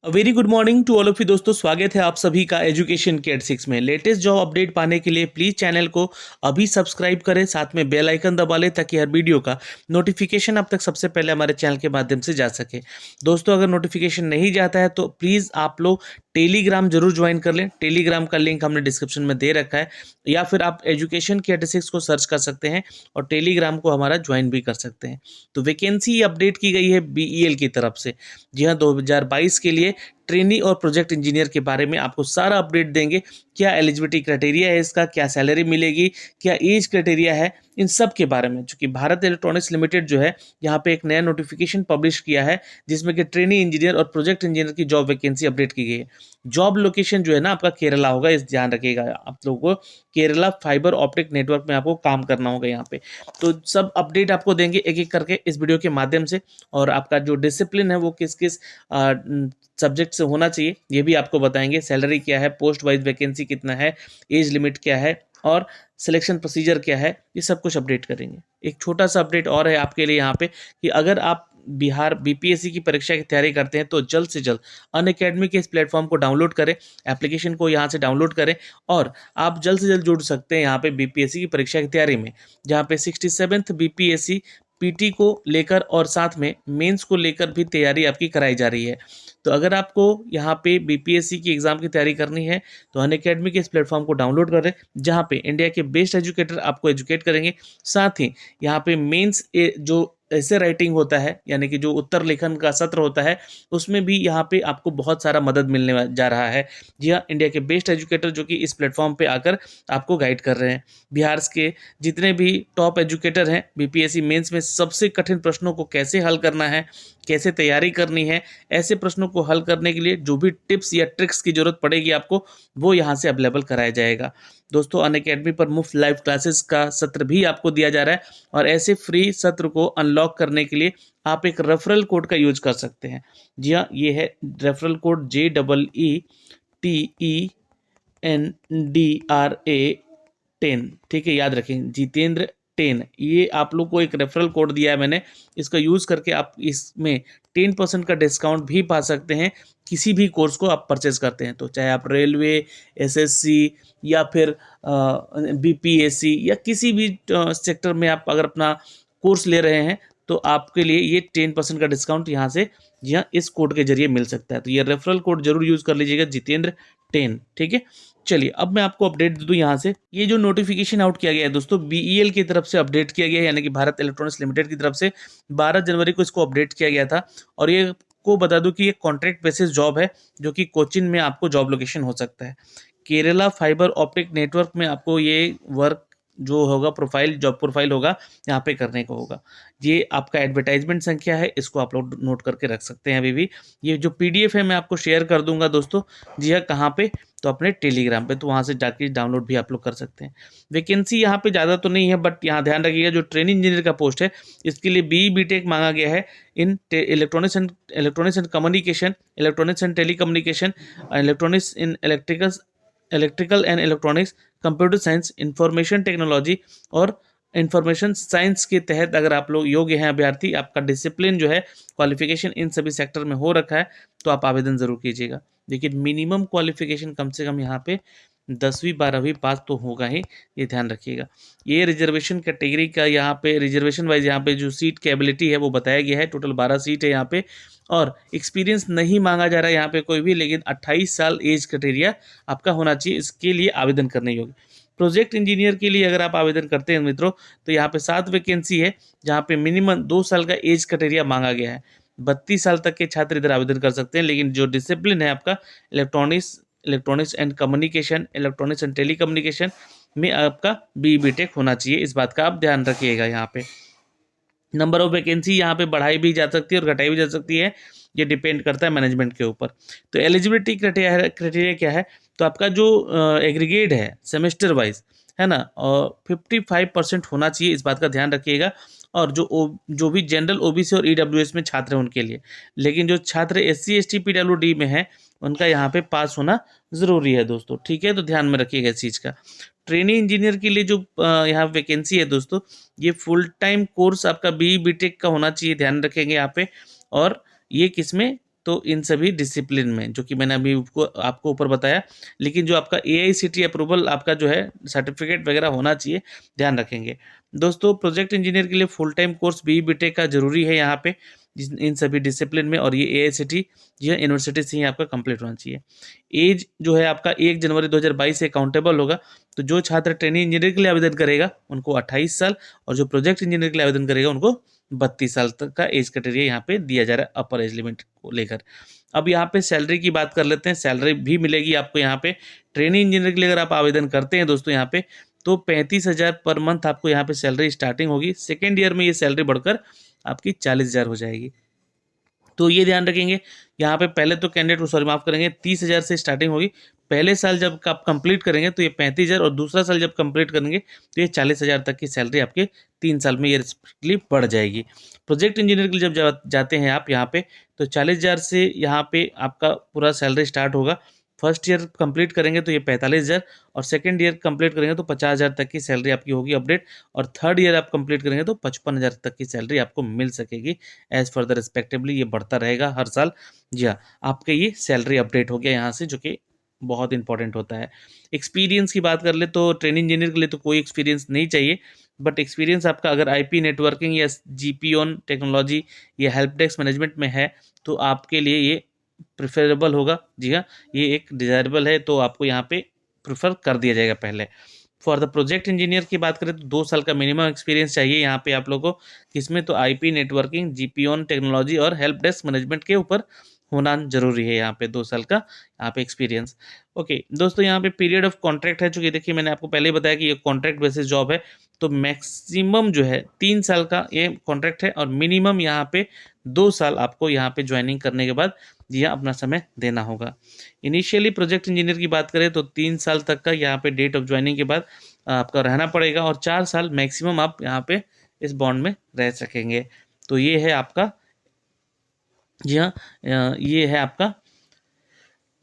Very good morning to all of you दोस्तों। स्वागत है आप सभी का एजुकेशन के एट 6 में। लेटेस्ट जॉब अपडेट पाने के लिए प्लीज चैनल को अभी सब्सक्राइब करें, साथ में बेल आइकन दबा लें ताकि हर वीडियो का नोटिफिकेशन अब तक सबसे पहले हमारे चैनल के माध्यम से जा सके। दोस्तों, अगर नोटिफिकेशन नहीं जाता है तो प्लीज़ आप लोग टेलीग्राम जरूर ज्वाइन कर लें। टेलीग्राम का लिंक हमने डिस्क्रिप्शन में दे रखा है, या फिर आप एजुकेशन के 86 को सर्च कर सकते हैं और टेलीग्राम को हमारा ज्वाइन भी कर सकते हैं। तो वैकेंसी अपडेट की गई है बीईएल की तरफ से। जी हाँ, 2022 के लिए ट्रेनी और प्रोजेक्ट इंजीनियर के बारे में आपको सारा अपडेट देंगे। क्या एलिजिबिलिटी क्राइटेरिया है इसका, क्या सैलरी मिलेगी, क्या एज क्राइटेरिया है, इन सब के बारे में। चूंकि भारत इलेक्ट्रॉनिक्स लिमिटेड जो है यहाँ पे एक नया नोटिफिकेशन पब्लिश किया है जिसमें कि ट्रेनी इंजीनियर और प्रोजेक्ट इंजीनियर की जॉब वैकेंसी अपडेट की गई है। जॉब लोकेशन जो है ना आपका केरला होगा, इस ध्यान रखिएगा आप लोगों को। केरला फाइबर ऑप्टिक नेटवर्क में आपको काम करना होगा यहाँ पे। तो सब अपडेट आपको देंगे एक एक करके इस वीडियो के माध्यम से। और आपका जो डिसिप्लिन है वो किस किस सब्जेक्ट से होना चाहिए ये भी आपको बताएंगे। सैलरी क्या है, पोस्ट वाइज वैकेंसी कितना है, एज लिमिट क्या है और सिलेक्शन प्रोसीजर क्या है, ये सब कुछ अपडेट करेंगे। एक छोटा सा अपडेट और है आपके लिए यहाँ पे कि अगर आप बिहार बीपीएससी की परीक्षा की तैयारी करते हैं तो जल्द से जल्द अनअकैडमी के इस प्लेटफॉर्म को डाउनलोड करें, एप्लीकेशन को यहाँ से डाउनलोड करें और आप जल्द से जल्द जुड़ सकते हैं यहाँ पे बीपीएससी की परीक्षा की तैयारी में, जहाँ पे 67th बीपीएससी पीटी को लेकर और साथ में मेंस को लेकर भी तैयारी आपकी कराई जा रही है। तो अगर आपको यहाँ पे बीपीएससी की एग्जाम की तैयारी करनी है तो अनअकैडमी के इस प्लेटफॉर्म को डाउनलोड करें, जहाँ पे इंडिया के बेस्ट एजुकेटर आपको एजुकेट करेंगे। साथ ही यहाँ पे मेंस जो ऐसे राइटिंग होता है, यानी कि जो उत्तर लेखन का सत्र होता है, उसमें भी यहाँ पे आपको बहुत सारा मदद मिलने जा रहा है। जी हाँ, इंडिया के बेस्ट एजुकेटर जो कि इस प्लेटफॉर्म पे आकर आपको गाइड कर रहे हैं। बिहार के जितने भी टॉप एजुकेटर हैं, बीपीएससी मेंस में सबसे कठिन प्रश्नों को कैसे हल करना है, कैसे तैयारी करनी है, ऐसे प्रश्नों को हल करने के लिए जो भी टिप्स या ट्रिक्स की जरूरत पड़ेगी आपको, वो यहाँ से अवेलेबल कराया जाएगा। दोस्तों, अनअकैडमी पर मुफ्त लाइव क्लासेस का सत्र भी आपको दिया जा रहा है और ऐसे फ्री सत्र को अनलॉक करने के लिए आप एक रेफरल कोड का यूज कर सकते हैं। जी हाँ, ये है रेफरल कोड JEETENDRA10। ठीक है, याद रखें, जितेंद्र 10। ये आप लोग को एक रेफरल कोड दिया है मैंने, इसका यूज़ करके आप इसमें 10% का डिस्काउंट भी पा सकते हैं किसी भी कोर्स को आप परचेज करते हैं तो। चाहे आप रेलवे, एसएससी या फिर बीपीएससी या किसी भी सेक्टर में आप अगर अपना कोर्स ले रहे हैं तो आपके लिए ये 10% का डिस्काउंट यहाँ से, जी हाँ, इस कोड के जरिए मिल सकता है। तो ये रेफरल कोड जरूर यूज़ कर लीजिएगा, जितेंद्र 10। ठीक है, चलिए अब मैं आपको अपडेट दे दूं यहाँ से। ये जो नोटिफिकेशन आउट किया गया है दोस्तों, बीईएल की तरफ से अपडेट किया गया है, यानी कि भारत इलेक्ट्रॉनिक्स लिमिटेड की तरफ से 12 जनवरी को इसको अपडेट किया गया था। और ये को बता दूं कि ये कॉन्ट्रैक्ट बेसिस जॉब है, जो कि कोचिन में आपको जॉब लोकेशन हो सकता है। केरला फाइबर ऑप्टिक नेटवर्क में आपको ये वर्क जो होगा, प्रोफाइल, जॉब प्रोफाइल होगा, यहाँ पे करने को होगा। ये आपका एडवर्टाइजमेंट संख्या है, इसको आप लोग नोट करके रख सकते हैं अभी भी। ये जो पीडीएफ है मैं आपको शेयर कर दूंगा दोस्तों। जी हाँ, कहाँ पे, तो अपने टेलीग्राम पे, तो वहाँ से जाके डाउनलोड भी आप लोग कर सकते हैं। वैकेंसी यहाँ पे ज़्यादा तो नहीं है, बट यहाँ ध्यान रखिएगा जो ट्रेनिंग इंजीनियर का पोस्ट है इसके लिए बीई बीटेक मांगा गया है in electronics and communication, electronics and telecommunication, electronics in electrical and electronics, computer science, information technology और इंफॉर्मेशन साइंस के तहत अगर आप लोग योग्य हैं अभ्यर्थी, आपका डिसिप्लिन जो है, क्वालिफिकेशन इन सभी सेक्टर में हो रखा है, तो आप आवेदन जरूर कीजिएगा। लेकिन मिनिमम क्वालिफिकेशन कम से कम यहाँ पे 10वीं 12वीं पास तो होगा ही, ये ध्यान रखिएगा। ये रिजर्वेशन कैटेगरी का यहाँ पे रिजर्वेशन वाइज यहाँ पे जो सीट कैपेबिलिटी है वो बताया गया है। टोटल 12 सीट है यहाँ पे और एक्सपीरियंस नहीं मांगा जा रहा है यहाँ पे कोई भी, लेकिन 28 साल एज क्राइटेरिया आपका होना चाहिए इसके लिए आवेदन करने योग्य। प्रोजेक्ट इंजीनियर के लिए अगर आप आवेदन करते हैं मित्रों तो यहाँ पे 7 वैकेंसी है, जहाँ पे मिनिमम 2 साल का एज क्राइटेरिया मांगा गया है। 32 साल तक के छात्र इधर आवेदन कर सकते हैं, लेकिन जो डिसिप्लिन है आपका electronics and communication, electronics and telecommunication में आपका बी बीटेक होना चाहिए। इस बात का आप ध्यान रखिएगा। यहाँ पे नंबर ऑफ वैकेंसी यहाँ पे बढ़ाई भी जा सकती है और घटाई भी जा सकती है, ये डिपेंड करता है मैनेजमेंट के ऊपर। तो एलिजिबिलिटी क्राइटेरिया क्या है, तो आपका जो एग्रीगेट है सेमेस्टर वाइज है ना, और 55% होना चाहिए, इस बात का ध्यान रखिएगा। और जो भी जनरल ओबीसी और ईडब्ल्यूएस में छात्र हैं उनके लिए, लेकिन जो छात्र एससी एसटी पीडब्ल्यूडी में है उनका यहाँ पे पास होना ज़रूरी है दोस्तों। ठीक है, तो ध्यान में रखिएगा इस चीज़ का। ट्रेनी इंजीनियर के लिए जो यहाँ वैकेंसी है दोस्तों, ये फुल टाइम कोर्स आपका बी बीटेक का होना चाहिए, ध्यान रखेंगे यहाँ पे। और ये किस में, तो इन सभी डिसिप्लिन में जो कि मैंने अभी आपको ऊपर बताया, लेकिन जो आपका AICTE अप्रूवल आपका जो है सर्टिफिकेट वगैरह होना चाहिए, ध्यान रखेंगे। दोस्तों प्रोजेक्ट इंजीनियर के लिए full time course BE BTech का जरूरी है यहाँ पे इन सभी डिसिप्लिन में, और ये AICTE यह यूनिवर्सिटी से ही आपका कंप्लीट होना चाहिए। एज जो है आपका 1 जनवरी 2022 से अकाउंटेबल होगा। तो जो छात्र ट्रेनिंग इंजीनियर के लिए आवेदन करेगा उनको 28 साल, और जो प्रोजेक्ट इंजीनियर के लिए आवेदन करेगा उनको 32 साल तक का एज क्राइटेरिया यहाँ पे दिया जा रहा है अपर एज लिमिट को लेकर। अब यहाँ पे सैलरी की बात कर लेते हैं। सैलरी भी मिलेगी आपको यहाँ पे ट्रेनिंग इंजीनियर के लिए। अगर आप आवेदन करते हैं दोस्तों यहाँ पे, तो 35,000 पर मंथ आपको यहाँ पे सैलरी स्टार्टिंग होगी। सेकेंड ईयर में ये सैलरी बढ़कर आपकी 40,000 हो जाएगी। तो ये ध्यान रखेंगे यहाँ पे पहले तो कैंडिडेट को सॉरी माफ करेंगे 30,000 से स्टार्टिंग होगी। पहले साल जब आप कंप्लीट करेंगे तो ये 35,000, और दूसरा साल जब कंप्लीट करेंगे तो ये 40,000 तक की सैलरी आपके 3 साल में ये रिस्पेक्टिवली बढ़ जाएगी। प्रोजेक्ट इंजीनियर के लिए जब जाते हैं आप यहाँ पे, तो 40,000 से यहाँ पे आपका पूरा सैलरी स्टार्ट होगा। फर्स्ट ईयर कंप्लीट करेंगे तो ये 45,000, और सेकेंड ईयर कंप्लीट करेंगे तो 50,000 तक की सैलरी आपकी होगी अपडेट, और थर्ड ईयर आप कंप्लीट करेंगे तो 55,000 तक की सैलरी आपको मिल सकेगी। एज फर्दर रिस्पेक्टिवली ये बढ़ता रहेगा हर साल। जी हाँ, आपके ये सैलरी अपडेट हो गया यहाँ से, जो कि बहुत इंपॉर्टेंट होता है। एक्सपीरियंस की बात कर ले तो ट्रेनिंग इंजीनियर के लिए तो कोई एक्सपीरियंस नहीं चाहिए, बट एक्सपीरियंस आपका अगर IP नेटवर्किंग या GPON टेक्नोलॉजी या हेल्प डेस्क मैनेजमेंट में है तो आपके लिए ये प्रिफरेबल होगा। जी हाँ, ये एक डिज़ायरेबल है, तो आपको यहाँ पे प्रेफर कर दिया जाएगा पहले। फॉर द प्रोजेक्ट इंजीनियर की बात करें तो 2 साल का मिनिमम एक्सपीरियंस चाहिए यहाँ पे आप लोगों को, किसमें तो IP नेटवर्किंग, GPON टेक्नोलॉजी और हेल्प डेस्क मैनेजमेंट के ऊपर होना जरूरी है यहाँ पे 2 साल का यहाँ पे एक्सपीरियंस। ओके दोस्तों, यहाँ पे पीरियड ऑफ कॉन्ट्रैक्ट है, चूँकि देखिए मैंने आपको पहले ही बताया कि ये कॉन्ट्रैक्ट बेसिस जॉब है, तो मैक्सिमम जो है 3 साल का ये कॉन्ट्रैक्ट है, और मिनिमम यहाँ पे 2 साल आपको यहाँ पे ज्वाइनिंग करने के बाद यह अपना समय देना होगा। इनिशियली प्रोजेक्ट इंजीनियर की बात करें तो 3 साल तक का यहाँ पे डेट ऑफ ज्वाइनिंग के बाद आपका रहना पड़ेगा, और 4 साल मैक्सिमम आप यहाँ पे इस बॉन्ड में रह सकेंगे। तो ये है आपका, जी हाँ, ये है आपका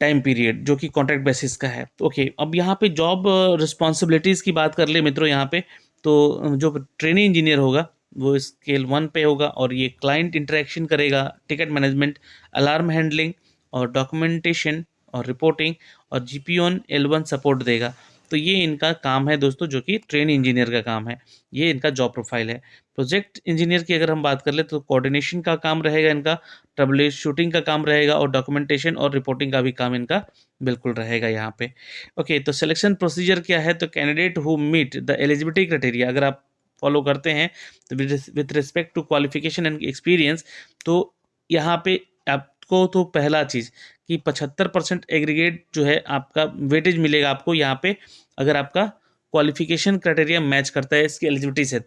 टाइम पीरियड जो कि कॉन्ट्रैक्ट बेसिस का है। ओके, अब यहाँ पे जॉब रिस्पॉन्सिबिलिटीज़ की बात कर ले मित्रों यहाँ पे, तो जो ट्रेनिंग इंजीनियर होगा वो स्केल 1 पे होगा, और ये क्लाइंट इंटरेक्शन करेगा, टिकट मैनेजमेंट, अलार्म हैंडलिंग और डॉक्यूमेंटेशन और रिपोर्टिंग, और GPON L1 सपोर्ट देगा। तो ये इनका काम है दोस्तों, जो कि ट्रेनिंग इंजीनियर का काम है, ये इनका जॉब प्रोफाइल है। प्रोजेक्ट इंजीनियर की अगर हम बात कर ले तो कोऑर्डिनेशन का काम रहेगा इनका, ट्रबल शूटिंग का काम रहेगा, और डॉक्यूमेंटेशन और रिपोर्टिंग का भी काम इनका बिल्कुल रहेगा यहाँ पे। ओके, तो सिलेक्शन प्रोसीजर क्या है, तो candidate who meet the eligibility criteria अगर आप फॉलो करते हैं तो with respect to qualification and experience, तो यहाँ पे आपको तो पहला चीज़ कि 75% एग्रीगेट जो है आपका वेटेज मिलेगा आपको यहाँ पे, अगर आपका क्वालिफिकेशन क्राइटेरिया मैच करता है इसकी एलिजिबिलिटी से।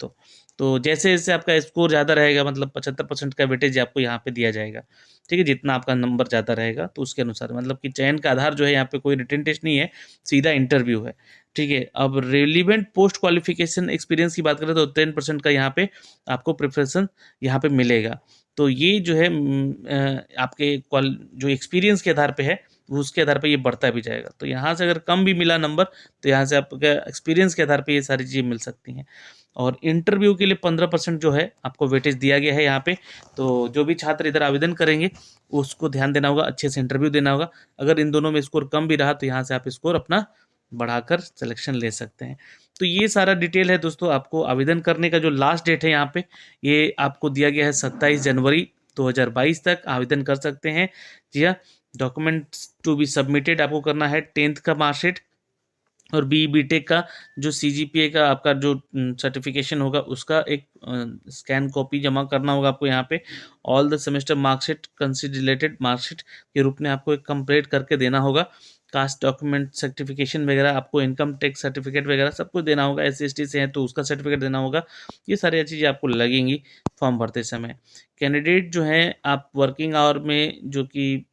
तो जैसे जैसे आपका स्कोर ज़्यादा रहेगा, मतलब 75% का वेटेज आपको यहाँ पे दिया जाएगा। ठीक है, जितना आपका नंबर ज़्यादा रहेगा तो उसके अनुसार, मतलब कि चयन का आधार जो है यहाँ पे कोई रिटन टेस्ट नहीं है, सीधा इंटरव्यू है। ठीक है, अब रेलिवेंट पोस्ट क्वालिफिकेशन एक्सपीरियंस की बात करें तो 10% का यहाँ पे आपको प्रिफरेंस यहाँ पे मिलेगा। तो ये जो है आपके जो एक्सपीरियंस के आधार पे है वो उसके आधार पे ये बढ़ता भी जाएगा। तो यहाँ से अगर कम भी मिला नंबर तो यहाँ से आपका एक्सपीरियंस के आधार पे ये सारी चीज़ें मिल सकती हैं। और इंटरव्यू के लिए 15% जो है आपको वेटेज दिया गया है यहाँ पे। तो जो भी छात्र इधर आवेदन करेंगे उसको ध्यान देना होगा, अच्छे से इंटरव्यू देना होगा। अगर इन दोनों में स्कोर कम भी रहा तो यहाँ से आप स्कोर अपना बढ़ाकर सिलेक्शन ले सकते हैं। तो ये सारा डिटेल है दोस्तों। आपको आवेदन करने का जो लास्ट डेट है यहाँ पे ये आपको दिया गया है 27 जनवरी 2022 तक आवेदन कर सकते हैं। जी हाँ, डॉक्यूमेंट्स टू बी सबमिटेड आपको करना है 10th का मार्कशीट, और BE BTech का जो CGPA का आपका जो सर्टिफिकेशन होगा उसका एक स्कैन कॉपी जमा करना होगा आपको यहाँ पे। All the semester marksheet considerated marksheet के रूप में आपको एक कंप्लीट करके देना होगा। कास्ट डॉक्यूमेंट सर्टिफिकेशन वगैरह, आपको इनकम टैक्स सर्टिफिकेट वगैरह सब कुछ देना होगा। SC/ST से हैं तो उसका सर्टिफिकेट देना होगा। ये सारी चीज़ें आपको लगेंगी फॉर्म भरते समय। कैंडिडेट जो है आप वर्किंग आवर में जो कि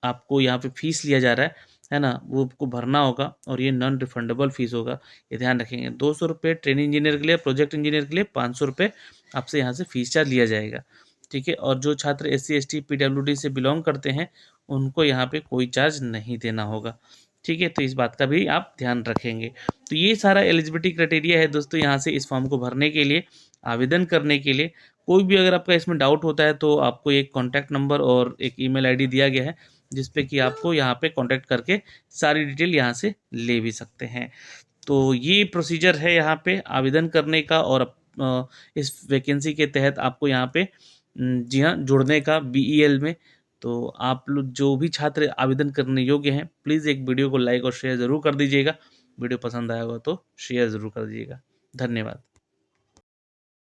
आपको यहाँ पे फीस लिया जा रहा है ना, वो आपको भरना होगा, और ये नॉन रिफंडेबल फीस होगा, ये ध्यान रखेंगे। 200 रुपये ट्रेनिंग इंजीनियर के लिए, प्रोजेक्ट इंजीनियर के लिए 500 रुपये आपसे यहाँ से फीस चार्ज लिया जाएगा। ठीक है, और जो छात्र SC/ST PWD से बिलोंग करते हैं उनको यहाँ पे कोई चार्ज नहीं देना होगा। ठीक है, तो इस बात का भी आप ध्यान रखेंगे। तो ये सारा एलिजिबिलिटी क्राइटेरिया है दोस्तों यहाँ से इस फॉर्म को भरने के लिए, आवेदन करने के लिए। कोई भी अगर आपका इसमें डाउट होता है तो आपको एक कॉन्टैक्ट नंबर और एक ईमेल आईडी दिया गया है, जिस पे कि आपको यहाँ पे कॉन्टैक्ट करके सारी डिटेल यहाँ से ले भी सकते हैं। तो ये प्रोसीजर है यहाँ पे आवेदन करने का, और इस वैकेंसी के तहत आपको यहाँ पे जी हाँ जुड़ने का बीईएल में। तो आप लोग जो भी छात्र आवेदन करने योग्य हैं, प्लीज़ एक वीडियो को लाइक और शेयर ज़रूर कर दीजिएगा। वीडियो पसंद आया होगा तो शेयर ज़रूर कर दीजिएगा। धन्यवाद।